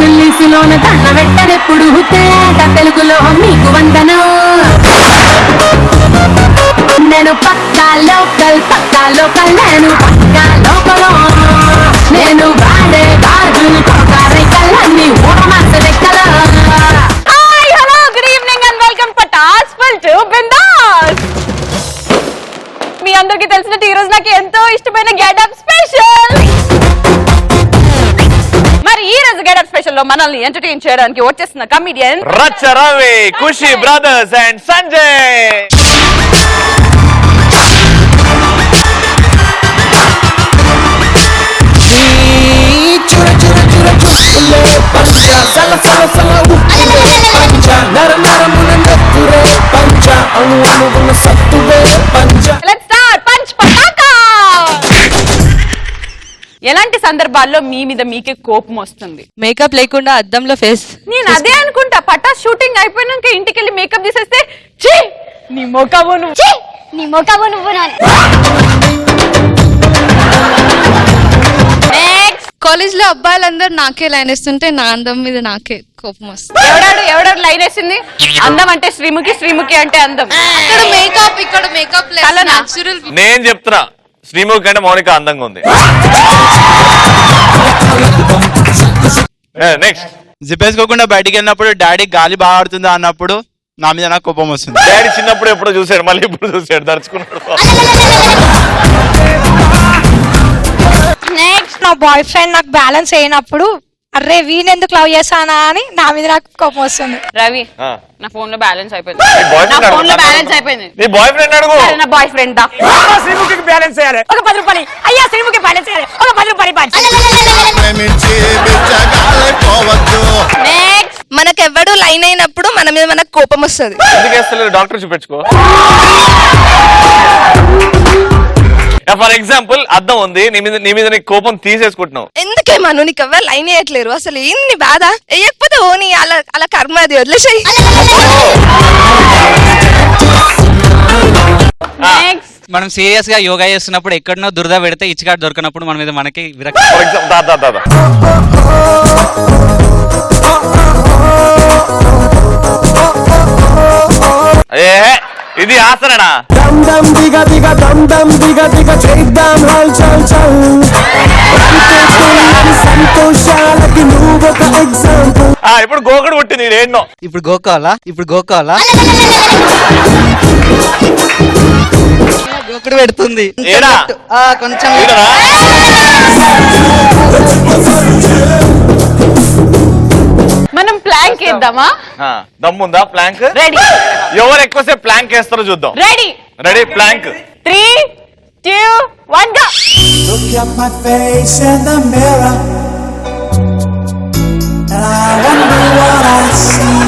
ఇంగ్లీషులోన దండ పెట్టనెప్పుడు తేట తెలుగులో మీకు వందనం. నేను పక్కా లోకల్ నేను పక్కా లోకల్. నేను వాడే గాజులు కొరకారైకల్లన్నీ ఊరమాస లెక్కల. Hi hello good evening and welcome Patas full to బిందాస్. మీ అందరికీ తెలిసినట్టు ఈ రోజు నాకు ఎంతో ఇష్టమైన గెటప్ స్పెషల్. మరి ఈ రోజు గెటప్ స్పెషల్ లో మనల్ని ఎంటర్టైన్ చేయడానికి వచ్చేసిన కమిడియన్ రచ్చ రవి, ఖుషి బ్రదర్స్ అండ్ సంజయ్. ఎలాంటి సందర్భాల్లో మీ మీద మీకే కోపం వస్తుంది? మేకప్ లేకుండా అద్దంలో ఫేస్. నేను అదే అనుకుంటా, పటాస్ షూటింగ్ అయిపోయినాక ఇంటికి వెళ్ళి మేకప్ తీసేస్తే ఛీ నీ మొకవు నువ్వు కాలేజ్ లో అబ్బాయిలందరూ నాకే లైన్ వేస్తుంటే నా అందం మీద నాకే కోపం వస్తుంది. ఎవడాడు లైన్ వేసింది? అందం అంటే శ్రీముఖి, శ్రీముఖి అంటే అందం. ఇక్కడ మేకప్ న్యాచురల్. నేను చెప్తున్నా, శ్రీముఖి కంటే మౌనిక అందంగా ఉంది. నెక్స్ట్, జిప్పేసుకోకుండా బయటికి వెళ్ళినప్పుడు డాడీ గాలి బాగా ఆడుతుందా అన్నప్పుడు నా మీద నాకు కోపం వస్తుంది. డాడీ చిన్నప్పుడు ఎప్పుడో చూసాడు, మళ్ళీ ఇప్పుడు చూసాడు, దర్చుకున్నాడు. నెక్స్ట్, నా బాయ్ ఫ్రెండ్ నాకు బ్యాలెన్స్ అయినప్పుడు అరే వీనెందుకు లవ్ చేస్తానా అని నా మీద నాకు కోపం వస్తుంది. రవి, నా ఫోన్ లో బ్యాలెన్స్ అయిపోయింది. నీ బాయ్ ఫ్రెండ్ అడుగు. నా బాయ్ ఫ్రెండ్ దా శ్రీముఖికి బ్యాలెన్స్ చేయాలి ఒక 10 రూపాయలు. అయ్యా శ్రీముఖి బ్యాలెన్స్ చేయాలి ఒక 10 రూపాయలు. మనకెవ్వడు లైన్ అయినప్పుడు మన మీద మనకు కోపం వస్తుంది. ఎందుకు వేస్తలేదు? డాక్టర్ చూపించుకో. ఫర్ ఎగ్జాంపుల్, అద్దం ఉంది, నీ మీద నీకు కోపం తీసేసుకుంటున్నావు. ఎందుకే మను నీకు ఎవరు లైన్ వేయట్లేరు? అసలు ఏంది బాధ? వేయకపోతే ఓని అలా కర్మ, అది వదిలేసాయి. మనం సీరియస్ గా యోగా చేస్తున్నప్పుడు ఎక్కడనో దురద పెడితే ఇచ్చికాడ దొరకనప్పుడు మన మీద మనకి విరక్తి. ఫర్ ఎగ్జాంపుల్, ఇది ఆసననా? ఇప్పుడు గోకడు పుట్టింది. ఏంటో ఇప్పుడు గోకాలా గోకడు పెడుతుంది కొంచెం. మనం ప్లాంక్ వేద్దామా? దమ్ముందా ప్లాంక్? రెడీ. ఎవరు ఎక్కువసేపు ప్లాంక్ వేస్తారో చూద్దాం. Ready plank. 3, 2, 1 go. Look at my face in the mirror and I wonder what I see.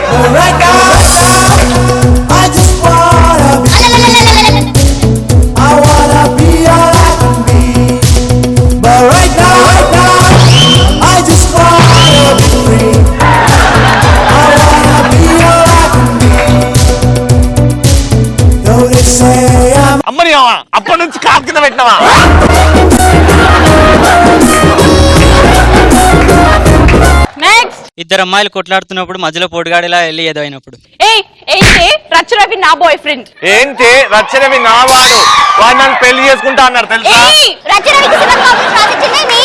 But right now I just wanna be. I wanna be all I can be. But right now I just wanna be free. I wanna be all I can be. Though they say I'm అమ్మని అప్పటి నుంచి కాపు కింద పెట్టినవా? ఇద్దరు అమ్మాయిలు కొట్లాడుతున్నప్పుడు మధ్యలో పోటుగాడిలా వెళ్ళి ఏదో అయినప్పుడు. రచ్చరవి నా బాయ్ ఫ్రెండ్. ఏంటి రచ్చరవి నా వాడు? వాడు నన్ను పెళ్లి చేసుకుంటా అన్నారు తెలుసా?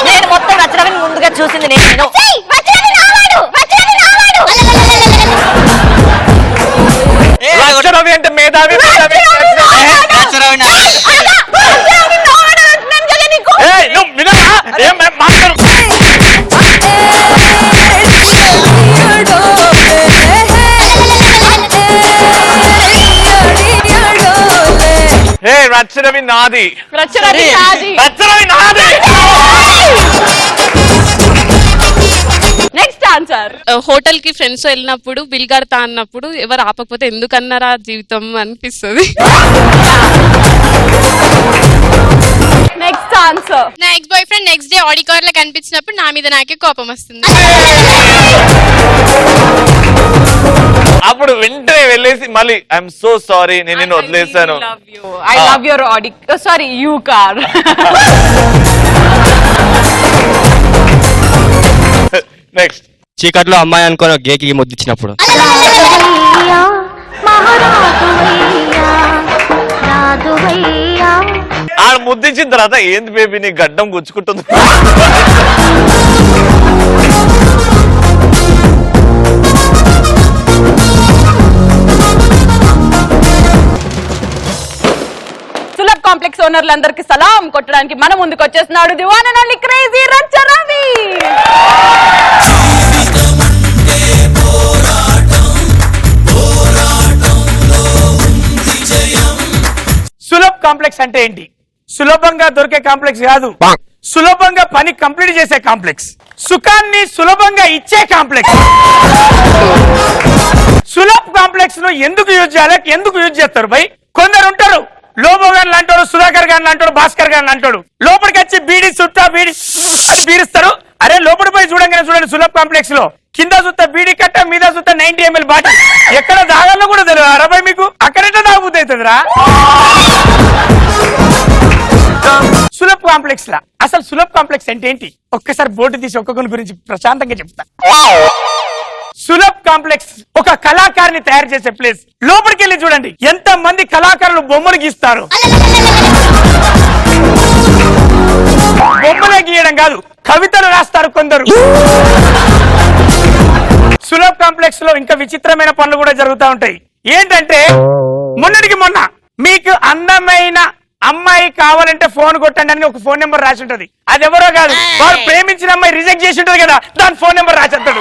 నేను మొత్తం రచ్చరవిని ముందుగా చూసింది నేను. రచ్చరవి అంటే మేధావి. రచ్చరవి నాది. Next answer. హోటల్ కి ఫ్రెండ్స్ వెళ్ళినప్పుడు బిల్ కడతా అన్నప్పుడు ఎవరు ఆపకపోతే ఎందుకన్నారా జీవితం అనిపిస్తుంది. Next answer. నా X boy friend next day Audi car లో కనిపించినప్పుడు నా మీద నాకే కోపం వస్తుంది. అప్పుడు వెంటనే వెళ్ళేసి మళ్ళీ ఐఎమ్ సో సారీ నేను నిన్ను వదిలేసాను. I love your Audi sorry you car. Next చీకట్లో అమ్మాయి అనుకోని ఒక గేకి ముద్దిచ్చినప్పుడు ఆడ ముద్దించిన తర్వాత ఏంది బేబీ నీ గడ్డం గుచ్చుకుంటుంది. సులభ్ కాంప్లెక్స్ ఓనర్లందరికీ సలాం కొట్టడానికి మన ముందుకు వచ్చేస్తున్నాడు the one and only crazy రచ్చ రవి. సులభ్ కాంప్లెక్స్ అంటే ఏంటి? సులభంగా దొరికే కాంప్లెక్స్ కాదు, సులభంగా పని కంప్లీట్ చేసే కాంప్లెక్స్, సుఖాన్ని సులభంగా ఇచ్చే కాంప్లెక్స్. సులభ్ కాంప్లెక్స్ ను ఎందుకు యూజ్ చేయాలి, ఎందుకు యూజ్ చేస్తారు బై? కొందరు ఉంటారు లోబో గారు అంటాడు, సుధాకర్ గారిని అంటాడు, భాస్కర్ గారిని అంటాడు, లోపలికి వచ్చి బీడీ చుట్టా బీడీ అని బీరుస్తారు. అరే లోపలి పోయి చూడంగానే చూడండి సులభ్ కాంప్లెక్స్ లో కింద సుత్త బీడీ కట్ట, మీద సుత్త 90 ml బాటిల్. ఎక్కడ దాగాలో కూడా తెలియదు అరవై మీకు, అక్కడెట్లా తాగుబోతు అవుతుందిరా సులభ్ కాంప్లెక్స్ లా. అసలు సులభ్ కాంప్లెక్స్ అంటే ఏంటి? ఒక్కసారి బోర్డు తీసి ఒక్కొక్కరి గురించి ప్రశాంతంగా చెప్తా. సులభ్ కాంప్లెక్స్ ఒక కళాకారుని తయారు చేసే ప్లేస్. లోపలికి వెళ్ళి చూడండి ఎంత మంది కళాకారులు బొమ్మలు గీస్తారు. బొమ్మలే గీయడం కాదు, కవితలు రాస్తారు కొందరు. సులభ్ కాంప్లెక్స్ లో ఇంకా విచిత్రమైన పనులు కూడా జరుగుతూ ఉంటాయి. ఏంటంటే మొన్నటికి మొన్న మీకు అందమైన అమ్మాయి కావాలంటే ఫోన్ కొట్టండి అని ఒక ఫోన్ నెంబర్ రాసి ఉంటది. అది ఎవరో కాదు, వాడు ప్రేమించిన అమ్మాయి రిజెక్ట్ చేసి ఉంటది కదా, దాని ఫోన్ నెంబర్ రాసేస్తాడు.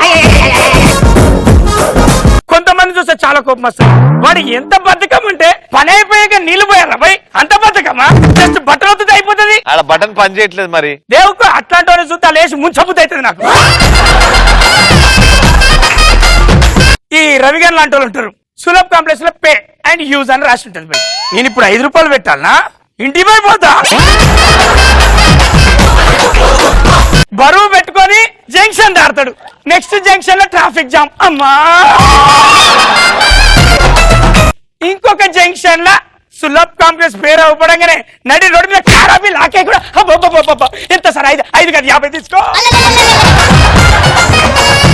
కొంతమంది చూస్తే చాలా కోపం వస్తుంది. వాడు ఎంత బద్ధకం అంటే పని అయిపోయాక నీళ్లు పోయారా భయ్, అంత బద్ధకమా? జస్ట్ బట్టలు వద్దు అయిపోతుంది. ఆడ బటన్ పని చేయట్లేదు మరి. దేవుకు అట్లాంటి వాడిని చూస్తే లేచి ముంచబుద్ధి అవుతుంది నాకు. ఈ రవిగారు లాంటి వాళ్ళు ఉంటారు. సులభ్ కాంప్లెక్స్ లో పే అండ్ యూజ్ అని రాసి ఉంటుంది భయ్. నేను ఇప్పుడు 5 రూపాయలు పెట్టాలనా? ఇంటి పోతా బరువు పెట్టుకొని జంక్షన్ దాడతాడు. నెక్స్ట్ జంక్షన్ లో ట్రాఫిక్ జామ్. అమ్మా ఇంకొక జంక్షన్ లో సులభ్ కాంప్లెక్స్ పేరు అవ్వడంగానే నడి రోడ్డు మీద ఖరాబీ లాకే కూడా ఎంత సార్ 5 కాదు 50 తీసుకో.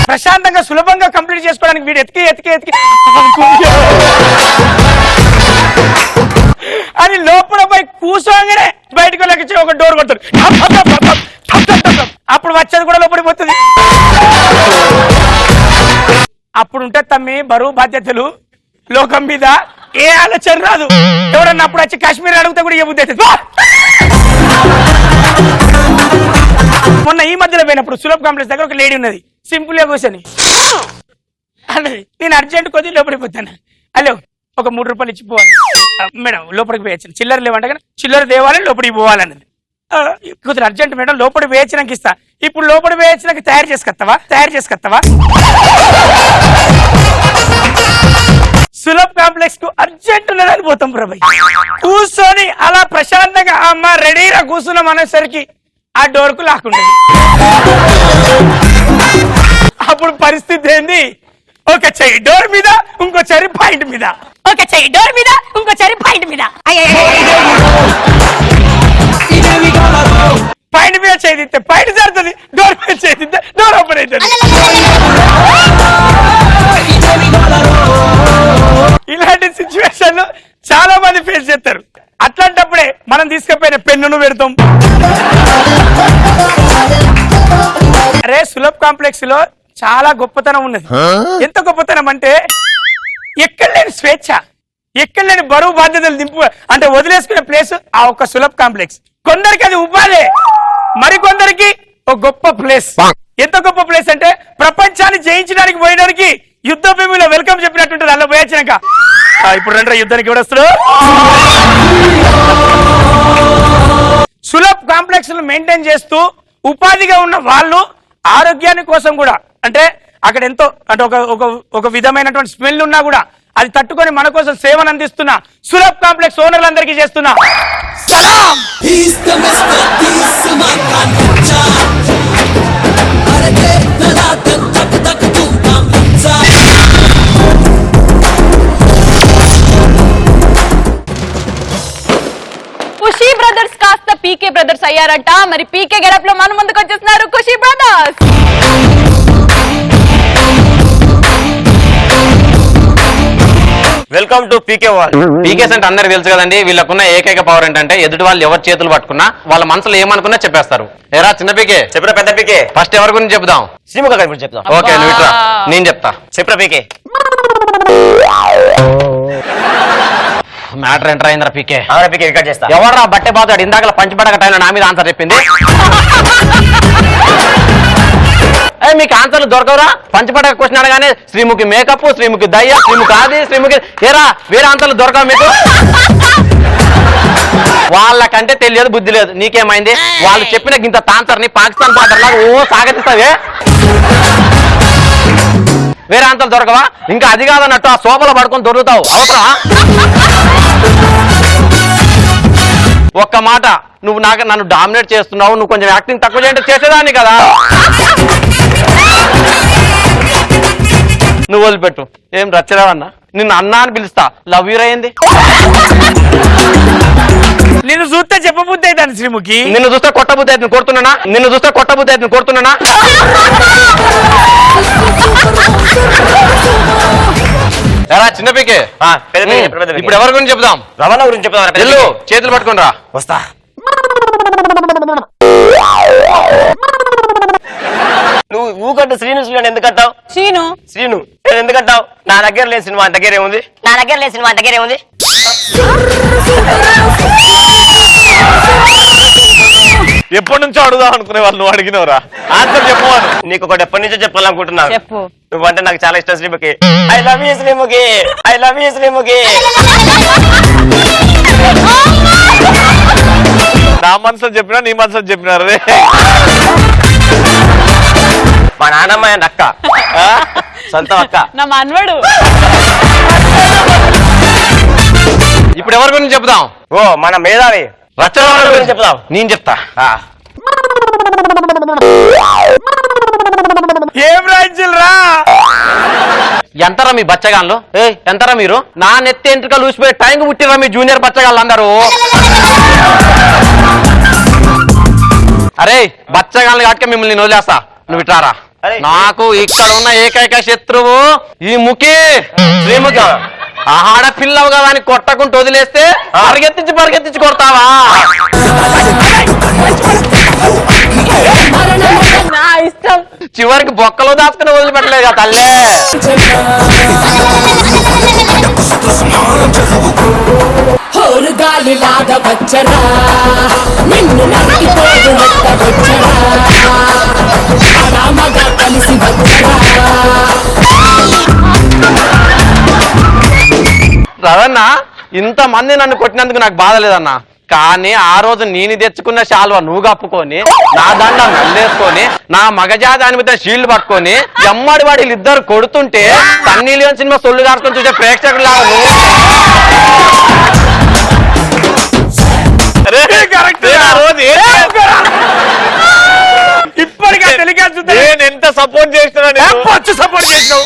ప్రశాంతంగా సులభంగా కంప్లీట్ చేసుకోవడానికి వీడు ఎతికి ఎతికి ఎతికి అని లోపల పోయి కూర్చోగానే బయటకు వచ్చి ఒక డోర్ కొడతాడు. అప్పుడు వచ్చేది కూడా లోపలికి పోతుంది. అప్పుడు ఉంటే తమ్మి బరువు బాధ్యతలు లోకం మీద ఏ ఆలోచన రాదు. ఎవడన్నా అప్పుడు వచ్చి కాశ్మీర్ అడిగితే కూడా ఏ బుద్ధి అవుతుంది. మొన్న ఈ మధ్యలో పోయినప్పుడు సులభ్ కాంప్లెక్స్ దగ్గర ఒక లేడీ ఉన్నది. సింపుల్ గా కూర్చొని అన్నది, నేను అర్జెంట్ కొద్ది లోపలికి పోతాను. హలో ఒక 3 రూపాయలు ఇచ్చి పోవాలి మేడం, లోపలికి పోయచ్చు. చిల్లర లేవంట కానీ చిల్లర దేవాలి, లోపలికి పోవాలన్నది. కొద్దిగా అర్జెంట్ మేడం, లోపలికి వేయించినాక ఇస్తా. ఇప్పుడు లోపలికి వేయించినాక తయారు చేసుకొస్తావా? సులభ్ కాంప్లెక్స్ కు అర్జెంట్ ఉన్నదని పోతాం ప్రభయ్. కూర్చొని అలా ప్రశాంతంగా అమ్మ రెడీగా కూర్చున్నాం అనేసరికి ఆ డోర్ కు లాక్కుండేది. అప్పుడు పరిస్థితి ఏంది? ఒక చెయ్యి డోర్ మీద, ఇంకో చెయ్యి పాయింట్ మీద, ఒక చెయ్యి డోర్ మీద, ఇంకో చెయ్యి పాయింట్ మీద. పాయింట్ మీద చేయితే పాయింట్ జరుగుతుంది, డోర్ మీద చేయితే డోర్ ఓపెన్ అవుతుంది. ఇలాంటి సిచ్యువేషన్ చాలా మంది ఫేస్ చేస్తారు. అట్లాంటప్పుడే మనం తీసుకుపోయిన పెన్నును పెడతాం. అరే సులభ్ కాంప్లెక్స్ లో చాలా గొప్పతనం ఉన్నది. ఎంత గొప్పతనం అంటే ఎక్కడ లేని స్వేచ్ఛ, ఎక్కడ లేని బరువు బాధ్యతలు దింపు అంటే వదిలేసుకునే ప్లేస్ ఆ ఒక్క సులభ్ కాంప్లెక్స్. కొందరికి అది ఉపాధి, మరికొందరికి ఒక గొప్ప ప్లేస్. ఎంత గొప్ప ప్లేస్ అంటే ప్రపంచాన్ని జయించడానికి పోయడానికి యుద్ధ భూమిలో వెల్కమ్ చెప్పినట్టుంటుంది. అలా పోయొచ్చినాక ఇప్పుడు రండి యుద్ధానికి ఎవడొస్తారు. సులభ్ కాంప్లెక్స్ మెయింటైన్ చేస్తూ ఉపాధిగా ఉన్న వాళ్ళు ఆరోగ్యాన్ని కోసం కూడా అంటే అక్కడ ఎంతో అంటే ఒక విధమైనటువంటి స్మెల్ ఉన్నా కూడా అది తట్టుకొని మన కోసం సేవను అందిస్తున్న సులభ్ కాంప్లెక్స్ ఓనర్లందరికీ చేస్తున్నా సలాం. ఖుషీ బ్రదర్స్ కాస్త పీకే బ్రదర్స్ అయ్యారట. మరి పీకే గెటప్ లో మన ముందుకు వచ్చేస్తున్నారు Khushi brothers. Welcome to PK wall. PKs అంటే అందరికి తెలుసు కదండి. వీళ్ళకున్న ఏకైక పవర్ ఏంటంటే ఎదుటి వాళ్ళు ఎవరి చేతులు పట్టుకున్నా వాళ్ళ మనసులో ఏమనుకున్నా చెప్పేస్తారు. ఏరా చిన్న పీకే, చెప్పరా పెద్ద పీకే. ఫస్ట్ ఎవరి గురించి చెప్దాం? శ్రీముఖ గారి గురించి చెప్దాం. ఓకే, నువ్వు ఇట్రా, నేను చెప్తా. చెప్పరా పీకే. మ్యాటర్ ఎంటర్ అయిందిరా పీకే. పీకే రికార్డ్ చేస్తా. ఎవర్రా బట్టే బాతాడు ఇందాక పంచిపడక టైంలో నా మీద ఆన్సర్ చెప్పింది. మీకు ఆన్సర్లు దొరకవురా? పంచపడక క్వశ్చన్ అడగానే శ్రీముఖి మేకప్, శ్రీముఖి దయ్య, శ్రీముఖి అది, శ్రీముఖి ఏరా వేరే ఆన్సర్లు దొరకవు మీకు. వాళ్ళకంటే తెలియదు, బుద్ధి లేదు. నీకేమైంది? వాళ్ళు చెప్పిన ఇంత ఆన్సర్ ని పాకిస్తాన్ బార్డర్ లాగా ఓ సాగతిస్తావే. వేరే ఆన్సర్లు దొరకవా? ఇంకా అది కాదన్నట్టు ఆ సోఫాలో పడుకొని దొరుకుతావు. అవసరమా? ఒక్క మాట, నువ్వు నన్ను డామినేట్ చేస్తున్నావు, నువ్వు కొంచెం యాక్టింగ్ తక్కువ చేయంటే చేసేదాన్ని కదా. నువ్వు వదిలిపెట్టు. ఏం రచ్చరావన్నా? నిన్ను అన్నా అని పిలుస్తా. లవ్ యూ అయింది. నిన్ను చూస్తే చెప్పబుద్ధి అవుతాను శ్రీముఖి. నిన్ను చూస్తే కొట్టబుద్ధి అయితే కొడుతున్నానా? నిన్ను చూస్తే కొట్టబుద్ధి అయితే కొడుతున్నానా? ఎరా చిన్న పీకే, ఇప్పుడు ఎవరి గురించి చెప్దాం? రమణ గురించి చెప్దాం. వెళ్ళు, చేతులు పట్టుకుని రా. వస్తా. నువ్వు ఊకంటూ శ్రీను ఎందుకంటావు? శ్రీను ఎందుకంటావు? నా దగ్గర లేదు సినిమా, దగ్గర ఏముంది? ఎప్పటి నుంచో అడుగుదాం అనుకునే వాళ్ళు నువ్వు అడిగినవరా? ఆన్సర్ చెప్పవాను. నీకు ఒకటి ఎప్పటి నుంచో చెప్పాలనుకుంటున్నాను. చెప్పు. నువ్వంటే నాకు చాలా ఇష్టం Sreemukhi. I love you Sreemukhi, I love you Sreemukhi. నా మనసులో చెప్పినా నీ మనసులో చెప్పినారు రే. మా నాన్నమ్మ అండ్ అక్క, సొంతం అక్క, నా మనవడు. ఇప్పుడు ఎవరి గురించి చెప్దాం? ఓ మన మేధావి రచన గురించి చెప్దాం. నేను చెప్తా. ఏం రాజ్యులు రా? ఎంతరా మీ బచ్చగాళ్ళు? ఎంతరా మీరు? నా నెత్తి ఎంట్రుకలు ఊసిపోయి టైంకి పుట్టిరా మీ జూనియర్ బచ్చగాళ్ళు అందరూ. అరే బచ్చగాళ్ళు కాబట్టి మిమ్మల్ని నేను వదిలేస్తా. నువ్వు ఇట్లారా. నాకు ఇక్కడ ఉన్న ఏకైక శత్రువు ఈ ముఖి, శ్రీముఖి. ఆడపిల్లవు కదా అని కొట్టకుంటూ వదిలేస్తే పరిగెత్తించి కొడతావా? నా ఇష్టం. చివరికి బొక్కలో దాచుకుని వదిలిపెట్టలేదు కదా తల్లే. గాలిలాగా వచ్చరా నిన్ను నరికిపోదు వచ్చరా రామగా కలిసి వచ్చరా. రవణ, ఇంతమంది నన్ను కొట్టినందుకు నాకు బాధ లేదన్నా. కానీ ఆ రోజు నేను తెచ్చుకున్న శాల్వా నువ్వు కప్పుకొని, నా దండం నల్లేసుకొని, నా మగజాదాని మీద షీల్డ్ పట్టుకొని ఎమ్మడి వాడి ఇద్దరు కొడుతుంటే సన్నీ లియోన్ సినిమా సొల్లు కాసుకొని చూసే ప్రేక్షకులు లాగా ఇప్పటికే టెలికాస్ట్ నేను ఎంత సపోర్ట్ చేస్తున్నా, సపోర్ట్ చేసినావు.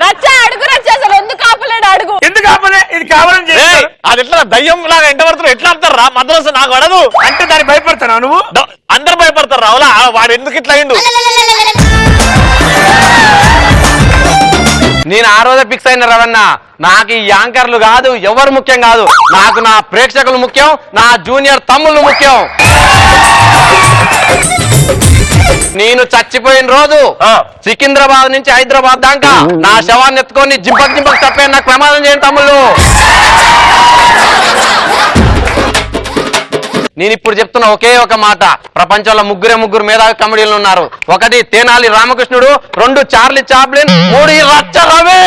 రచ్చ అడుగు. రచ్చ అసలు ఎందుకు ఆపలేడు? అడుగు. ఎందుకు ఆపలే? ఇది కావాలని చేసి అది ఎట్లా దయ్యం లాగా ఎంట పడుతున్నారు? ఎట్లా ఆడతారు రా? మద్రాసు నాకు అడదు అంటే దాన్ని భయపడుతున్నావు నువ్వు? అందరు భయపడతారు రావులా. వాడు ఎందుకు ఇట్లా అయిండు? నేను ఆ రోజే ఫిక్స్ అయిన రవణ. నాకు ఈ యాంకర్లు కాదు, ఎవరు ముఖ్యం కాదు. నాకు నా ప్రేక్షకులు ముఖ్యం, నా జూనియర్ తమ్ముళ్ళు ముఖ్యం. నేను చచ్చిపోయిన రోజు సికింద్రాబాద్ నుంచి హైదరాబాద్ దాకా నా శవాన్ని ఎత్తుకొని జింపక్ తప్పే నాకు ప్రమాదం చేయండి తమ్ముళ్ళు. నేను ఇప్పుడు చెప్తున్న ఒకే ఒక మాట, ప్రపంచంలో ముగ్గురు మేధావి కమెడీలు ఉన్నారు. ఒకటి తేనాలి రామకృష్ణుడు, 2 చార్లీ చాప్లిన్, 3 ఈ రచ్చ రవి.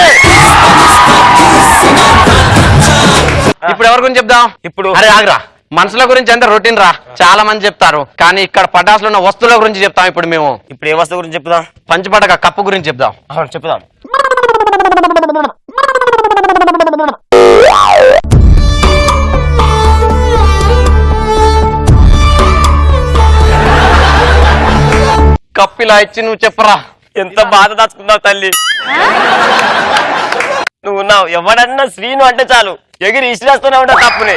ఇప్పుడు ఎవరి గురించి చెప్దాం? ఇప్పుడు అరే ఆగ్రా, మనుషుల గురించి అంతా రొటీన్ రా, చాలా మంది చెప్తారు. కానీ ఇక్కడ పటాసులో ఉన్న వస్తువుల గురించి చెప్తాం. ఇప్పుడు మేము ఇప్పుడు ఏ వస్తువు గురించి చెప్దాం? పంచపడక కప్పు గురించి చెప్దాం. చెప్దాం. కప్పిలా ఇచ్చి నువ్వు చెప్పరా. ఎంత బాధ దాచుకున్నావు తల్లి. నువ్వు ఉన్నావు. ఎవడన్నా శ్రీను అంటే చాలు ఎగిరి ఇసిరేస్తూనే ఉంటా తప్పుని.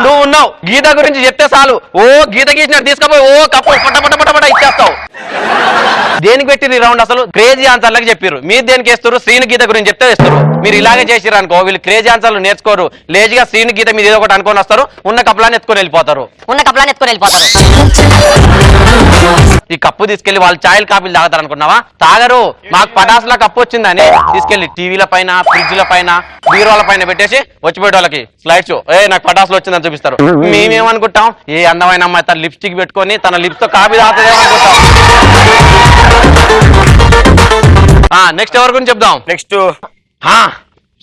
నువ్వు ఉన్నావు గీత గురించి చెప్తే చాలు ఓ గీత గీసినట్టు తీసుకపోయి ఓ కప్పు పట్ట ఇచ్చేస్తావు. దేనికి పెట్టిరు రౌండ్ అసలు? క్రేజీ ఆన్సర్లకు చెప్పారు. మీరు దేనికి వేస్తారు? శ్రీను గీత గురించి చెప్తే వేస్తారు. మీరు ఇలాగే చేసిరు అనుకో వీళ్ళు క్రేజీ ఆన్సర్లు నేర్చుకోరు. లేజీగా శ్రీను గీత మీద ఏదో ఒకటి అనుకొని వస్తారు. ఉన్న కప్పులాన్ని ఎత్తుకొని వెళ్ళిపోతారు. ఈ కప్పు తీసుకెళ్లి వాళ్ళు ఛాయలు కాపీలు తాగుతారు అనుకున్నావా? తాగరు. మాకు పటాసులా కప్పు వచ్చిందని తీసుకెళ్లి టీవీల పైన ఫ్రిడ్జ్ల పైన బీరోల పైన పెట్టేసి వచ్చిపోయే వాళ్ళకి స్లైడ్ షో నాకు పటాసులు వచ్చిందని చూపిస్తారు. మేమేమనుకుంటాం ఏ అందమైన అమ్మాయి తన లిప్స్టిక్ పెట్టుకొని తన లిప్స్ తో కాపీ తాగుతుంది అనుకుంటాం. నెక్స్ట్ ఎవరి గురించి చెప్దాం? నెక్స్ట్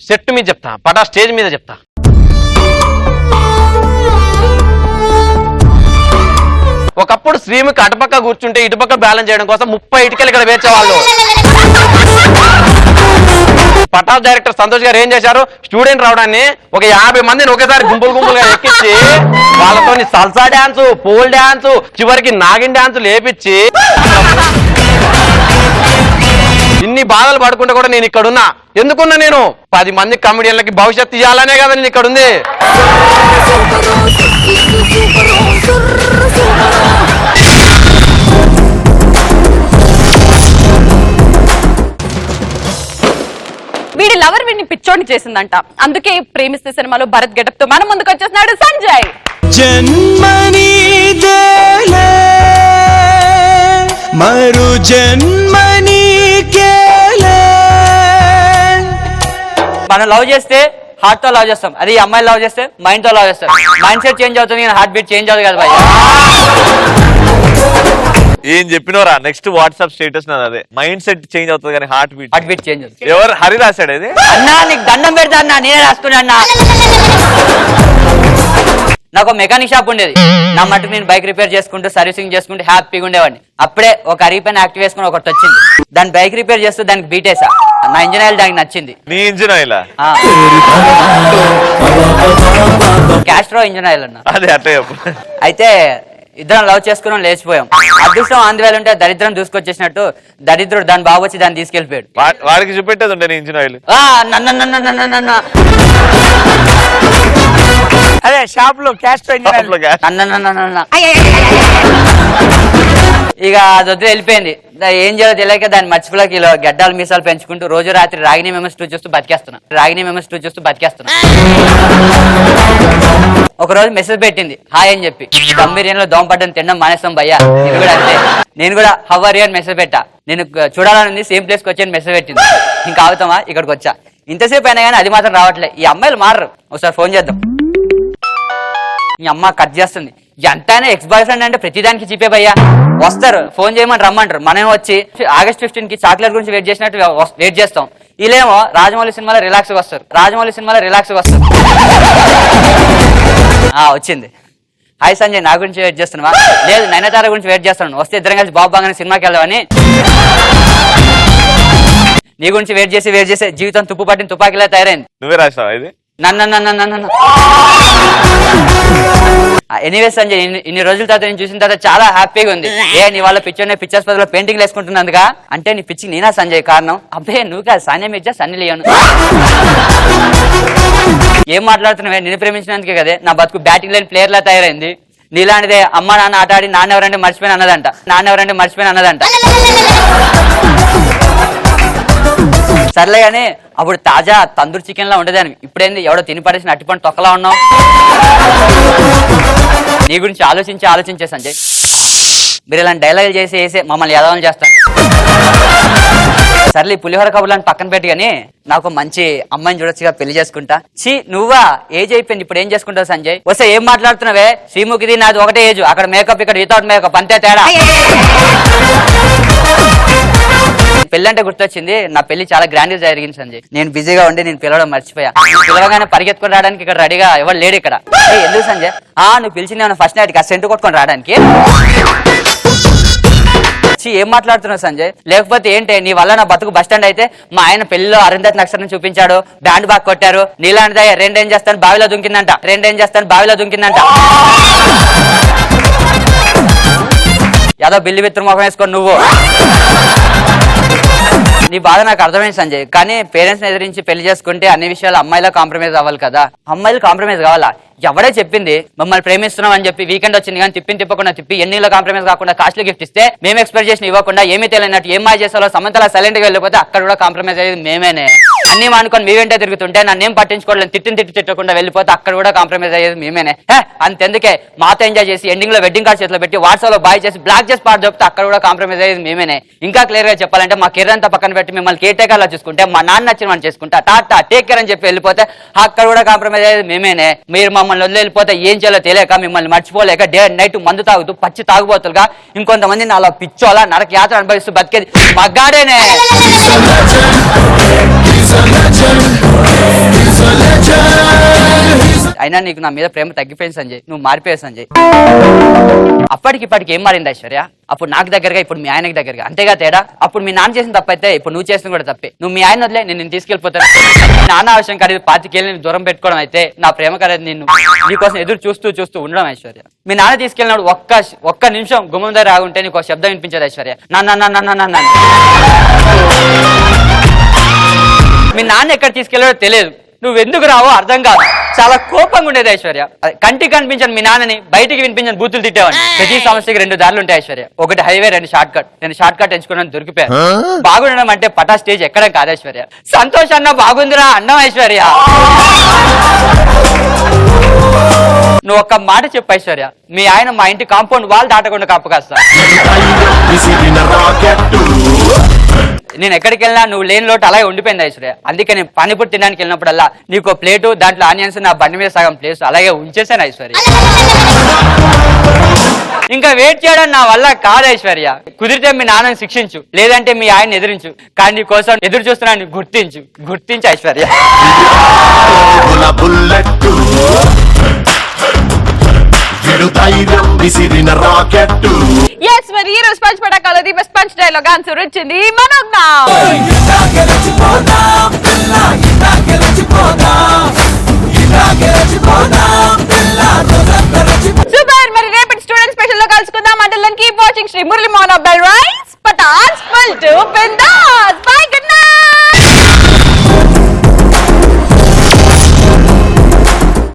సెట్ మీద చెప్తా, పటా స్టేజ్ మీద చెప్తా. ఒకప్పుడు శ్రీముఖి అటుపక్క కూర్చుంటే ఇటుపక్క బ్యాలెన్స్ చేయడం కోసం 30 ఇటుకలు ఇక్కడ వేర్చేవాళ్ళు. పటాస్ డైరెక్టర్ సంతోష్ గారు ఏం చేశారు? స్టూడెంట్ రావడాన్ని ఒక 50 మందిని ఒకేసారి గుంపులుగా ఎక్కించి వాళ్ళతో సల్సా డాన్స్, పోల్ డాన్స్, చివరికి నాగిన్ డాన్స్ లేపించి ఇన్ని బాధలు పడుకుంటే కూడా నేను ఇక్కడ ఉన్నా. ఎందుకున్నా? నేను 10 మంది కమెడియన్లకి భవిష్యత్తు ఇవ్వాలనే కదా నేను ఇక్కడ ఉంది. వీడి లవర్ వీడిని పిచ్చోడిని చేసిందంట. అందుకే ప్రేమిస్తే సినిమాలో భరత్ గెటప్ తో మన ముందుకు వచ్చేస్తున్నాడు సంజయ్. జన్మని దేలే మరు జన్మని కేలే. మనం లవ్ చేస్తే హార్ట్ తో లవ్ చేస్తాం, అది అమ్మాయి లవ్ చేస్తే మైండ్ తో లవ్ చేస్తాం. మైండ్ సెట్ చేంజ్ అవుతుంది, హార్ట్ బీట్ చేంజ్ అవుతుంది కదా భయ్య. ఏం చెప్పినవరా? నెక్స్ట్ వాట్సాప్ స్టేటస్ నాది అదే. మైండ్ సెట్ చేంజ్ అవుతుంది కానీ హార్ట్ బీట్ చేంజ్ అవుతుంది. ఎవరు హరి రాశాడు ఇది? అన్నా నీకు దండం పెడతా అన్నా, నేనే రాసుకున్నా అన్నా. నాకు మెకానిక్ షాప్ ఉండేది. నా మటుకు నేను బైక్ రిపేర్ చేసుకుంటూ సర్వీసింగ్ చేసుకుంటూ హ్యాపీగా ఉండేవాడిని. అప్పుడే ఒక రీపెన్ యాక్టివ్ వేసుకుని ఒకటి వచ్చింది. దాని బైక్ రిపేర్ చేస్తూ దానికి బీటేసా. నా ఇంజిన్ ఆయిల్ దానికి నచ్చింది. నీ engine oil? Castro engine oil అన్న. అదే అట్లా చెప్పు. అయితే ఇద్దరం లవ్ చేసుకున్నాం, లేచిపోయాం. అదృష్టం ఆంధ్రాలు ఉంటే దరిద్రం దూసుకొచ్చేసినట్టు దరిద్రుడు దాని బాబు వచ్చి దాన్ని తీసుకెళ్లిపోయాడు. వాడికి చూపెట్టేది ఉండే నీ ఇంజిన్ ఆయిల్. అదే షాప్ లో క్యాష్ ఇక అది వద్దు వెళ్ళిపోయింది. ఏం చేయాలో తెలియక దాన్ని మర్చిపోలేక ఇలా గడ్డాలు మీసాలు పెంచుకుంటూ రోజు రాత్రి రాగిని మెమస్ 2 చూస్తూ బతికేస్తున్నా. ఒక రోజు మెసేజ్ పెట్టింది హాయ్ అని చెప్పి. దమ్ బిర్యానీలో దోమపడ్డని తినడం మానేస్తాం భయ్యా, ఇది కూడా అంతే. నేను కూడా హౌ ఆర్ యు అని మెసేజ్ పెట్టా. నేను చూడాలని సేమ్ ప్లేస్కి వచ్చి మెసేజ్ పెట్టింది. ఇంకా ఆగుతామా, ఇక్కడికి వచ్చా. ఇంతసేపు అయినా కానీ అది మాత్రం రావట్లే. ఈ అమ్మాయిలు మారరు. ఒకసారి ఫోన్ చేద్దాం. ఈ అమ్మ కట్ చేస్తుంది. ఎంతైనా ఎక్స్ బాయ్ ఫ్రెండ్ అంటే ప్రతిదానికి చీపే భయ్యా. వస్తారు, ఫోన్ చేయమని రమ్మంటారు. మనం వచ్చి ఆగస్ట్ 15 కి చాక్లెట్ గురించి వెయిట్ చేసినట్టు వెయిట్ చేస్తాం. వీళ్ళేమో రాజమౌళి సినిమాలో రిలాక్స్ వస్తారు. వచ్చింది. హాయ్ సంజయ్, నా గురించి వెయిట్ చేస్తున్నావా? లేదు, నయనతార గురించి వెయిట్ చేస్తాను. వస్తే ఇద్దరం కలిసి బాబు బాగానే సినిమాకి వెళ్దామని. నీ గురించి వెయిట్ చేసి జీవితం తుప్పు పట్టిన తుపాకిలా తయారైంది. నువ్వే రాసావా ఇది? నన్ను ఎనీవే సంజయ్, ఇన్ని రోజుల తర్వాత నేను చూసిన తర్వాత చాలా హ్యాపీగా ఉంది. నీ వాళ్ళ పిక్చర్స్ పదిలో పెయింటింగ్ వేసుకుంటున్నందుగా. అంటే నీ పిచ్చికి నేనా సంజయ్ కారణం? అబ్బే నువ్వు కాదు, సానియా మిర్జా, సన్నీ లియోన్. ఏం మాట్లాడుతున్నావే? నేను ప్రేమించినందుకే కదే నా బతుకు బ్యాటింగ్ లైన్ ప్లేయర్ లా తయారైంది. నీలాంటిదే అమ్మ నాన్న ఆట ఆడి నాన్న ఎవరంటే మర్చిపోయిన అన్నదంట. సర్లే గానీ అప్పుడు తాజా తందూరి చికెన్ లా ఉండేదాన్ని. ఇప్పుడేంది ఎవడో తిని పడేసిన అట్టిపండు తొక్కలా ఉన్నావు. నీ గురించి ఆలోచించే సంజయ్. మీరు ఇలాంటి డైలాగులు చేసి మమ్మల్ని యదవని చేస్తాను. సర్లే పులిహోర కబుర్లను పక్కన పెట్టి కానీ నాకు మంచి అమ్మాయిని చూడొచ్చుగా, పెళ్లి చేసుకుంటా. నువ్వా ఏజ్ అయిపోయింది, ఇప్పుడు ఏం చేసుకుంటావు సంజయ్? వస్తే ఏం మాట్లాడుతున్నావే? శ్రీముఖిది నాది ఒకటే ఏజ్. అక్కడ మేకప్, ఇక్కడ వితౌట్ మేకప్, అంతే తేడా. పెళ్లి అంటే గుర్తొచ్చింది, నా పెళ్లి చాలా గ్రాండ్ గా జరిగింది సంజయ్. నేను బిజీగా ఉండి నేను పిలవడం మర్చిపోయా. పిలవగానే పరిగెత్తుకొని రావడానికి ఇక్కడ రెడీగా ఎవరు లేడు ఇక్కడ. ఎందుకు సంజయ్? నువ్వు పిలిచింది ఫస్ట్ నైట్ సెంటు కొట్టుకొని రావడానికి? ఏం మాట్లాడుతున్నావు సంజయ్? లేకపోతే ఏంటి, నీ వల్ల నా బతుకు బస్ స్టాండ్ అయితే మా ఆయన పెళ్లిలో అరుంధతి నక్షత్రం చూపించాడు, బ్యాండ్ బాగా కొట్టారు. నీలాంటిదే రెండేం చేస్తాను బావిలో దుంకిందంట. ఏదో బిల్లు విత్తు ముఖం వేసుకొని నువ్వు నీ బాధ నాకు అర్థమైంది సంజయ్, కానీ పేరెంట్స్ ఎదిరించి పెళ్లి చేసుకుంటే అన్ని విషయాలు అమ్మాయిలో కాంప్రమైజ్ అవ్వాలి కదా. అమ్మాయిలు కాంప్రమైజ్ కావాలా? ఎవడే చెప్పింది మమ్మల్ని ప్రేమిస్తున్నాం అని చెప్పి వీకెండ్ వచ్చింది కానీ తిప్పకుండా తిప్పి ఎన్నిలో కాంప్రమైజ్ కాకుండా కాస్ట్లీ గిఫ్ట్ ఇస్తే మేము ఎక్స్పెక్ట్ చేసిన ఇవ్వకుండా ఏమీ తెలియనట్టు ఏం మాయ చేసాలో సమంతలా సైలెంట్ గా వెళ్ళిపోతే అక్కడ కూడా కాంప్రమైజ్ అయ్యేది మేమేనే. అన్ని మానుకొని మీ వెంటే తిరుగుతుంటే నన్నేం పట్టించుకోవట్లేదు, తిట్టకుండా వెళ్ళిపోతే అక్కడ కూడా కాంప్రమైజ్ అయ్యేది మేమేనే. అంతెందుకే మాతో ఎంజాయ్ చేసి ఎండింగ్ లో వెడ్డింగ్ కార్డ్ చేతిలో పెట్టి వాట్సాప్ లో బాయ్ చేసి బ్లాక్ చేసి పాటు చెప్తే అక్కడ కూడా కాంప్రమైజ్ అయ్యేది మేమేనే. ఇంకా క్లియర్ గా చెప్పాలంటే మా కెరీర్ అంతా పక్కన పెట్టి మిమ్మల్ని కేర్ టేకర్ లా చూసుకుంటే మా నాన్న నచ్చిన మనం చేసుకుంటా టాటా టేక్ కేర్ అని చెప్పి వెళ్ళిపోతే అక్కడ కూడా కాంప్రమైజ్ అయ్యేది మేమేనే. మీరు మమ్మల్ని వదిలి వెళ్ళిపోతే ఏం చేయాలో తెలియక మిమ్మల్ని మర్చిపోలేక డే అండ్ నైట్ మందు తాగుతూ పచ్చి తాగుబోతులుగా ఇంకొంతమంది అలా పిచ్చోలా నరక యాత్ర అనుభవిస్తూ బతికేది మగ్గాడేనే. అయినా నీకు నా మీద ప్రేమ తగ్గిపోయింది సంజయ్, నువ్వు మారిపోయావు సంజయ్. అప్పటికిప్పటికి ఏం మారింది ఐశ్వర్య? అప్పుడు నాకు దగ్గరగా ఇప్పుడు మీ ఆయనకి దగ్గరగా, అంతేగా తేడా? అప్పుడు మీ నాన్న చేసిన తప్పైతే ఇప్పుడు నువ్వు చేసిన కూడా తప్పే. నువ్వు మీ ఆయన వదిలే నేను తీసుకెళ్ళిపోతాను. నాన్న అవసరం ఖరీదు 25 ఏళ్ళు దూరం పెట్టుకోవడం అయితే నా ప్రేమ ఖరీదు నిన్ను నీకోసం ఎదురు చూస్తూ ఉండడం ఐశ్వర్య. మీ నాన్న తీసుకెళ్ళినప్పుడు ఒక్క నిమిషం గుమ్మం దగ్గర ఆగుంటే నీకు ఒక శబ్దం వినిపించేది ఐశ్వర్య, నాన్న. మీ నాన్న ఎక్కడ తీసుకెళ్ళాడో తెలియదు, నువ్వు ఎందుకు రావో అర్థం కాదు. చాలా కోపంగా ఉండేది ఐశ్వర్య. కంటికి కనిపించని మీ నాన్నని బయటికి వినిపించని బూతులు తిట్టేవాడిని. ప్రతి సమస్యకి 2 దారులు ఉంటాయి ఐశ్వర్య, ఒకటి హైవే 2 షార్ట్ కట్. నేను షార్ట్ కట్ ఎంచుకున్నాను, దొరికిపోయాను. బాగుండడం అంటే పటా స్టేజ్ ఎక్కడం కాదు ఐశ్వర్య, సంతోష్ అన్న బాగుందిరా అన్నం ఐశ్వర్య. నువ్వు ఒక్క మాట చెప్పు ఐశ్వర్య, మీ ఆయన మా ఇంటి కాంపౌండ్ వాల్ దాటకుండా కప్పు కాస్తా. నేను ఎక్కడికి వెళ్ళినా నువ్వు లేని లోటు అలాగే ఉండిపోయింది ఐశ్వర్య. అందుకే నేను పానీపూరి తినడానికి వెళ్ళినప్పుడల్లా నీకు ప్లేటు దాంట్లో ఆనియన్స్ నా బండి మీద సగం ప్లేస్ అలాగే ఉంచేసాను ఐశ్వర్య. ఇంకా వెయిట్ చేయడం నా వల్ల కాదు ఐశ్వర్య. కుదిరితే మీ నాన్నని శిక్షించు, లేదంటే మీ ఆయన ఎదిరించు, కానీ నీ కోసం ఎదురు చూస్తున్నాను గుర్తించు ఐశ్వర్య. ఎస్, మరి ఈ రోజు పంచ్ పటాకాలో the best punch dialogue answer వచ్చింది మనోజ్ఞ.